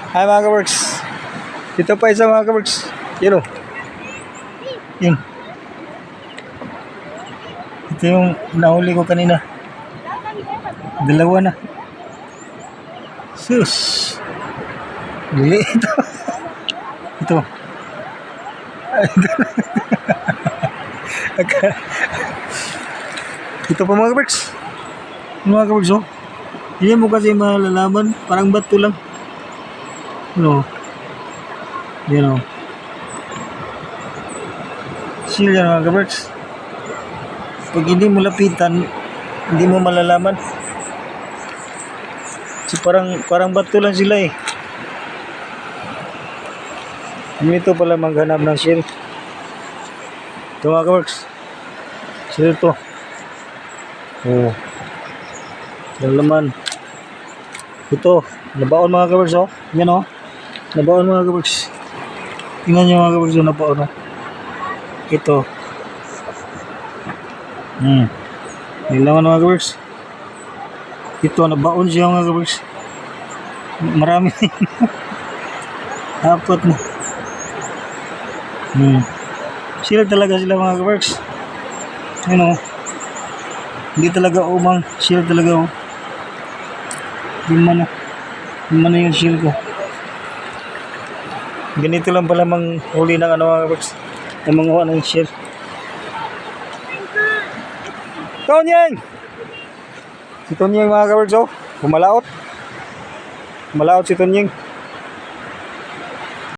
Hi mga ka-works. Dito pa isa mga ka-works. Yun o. Yun. Ito yung nahuli ko kanina. Dalawa na. Sus. Dili ito. Ito. Ito pa mga ka-works. Mga ka-works oh. Hindi mo kasi malalaman. Parang bato lang. No. Yan o. Seal yan mga ka-works. Pag hindi mo lapitan, hindi mo malalaman. So parang bato lang sila eh. Dito pala maghanap ng shell. Ito mga ka-works. Shell to. Oh. Yung laman. Ito. Nabaon mga ka-works oh. Yan oh. Nabaon mga ka-works. Tingnan nyo mga ka-works oh. Nabaon oh. Ito. Yung laman mga ka-works. Ito. Nabaon siya mga ka-works. Marami. Apat na. Sila talaga sila mga ka-works. Ano? Hindi talaga umang. Sila talaga oh. Lima na yung shield ko. Ganito lang pala mang huli ng ano mga ka-works. Ang manguha ng shield. Tonyeng! Si Tonyeng mga ka-works oh. Pumalaot. Pumalaot si Tonyeng.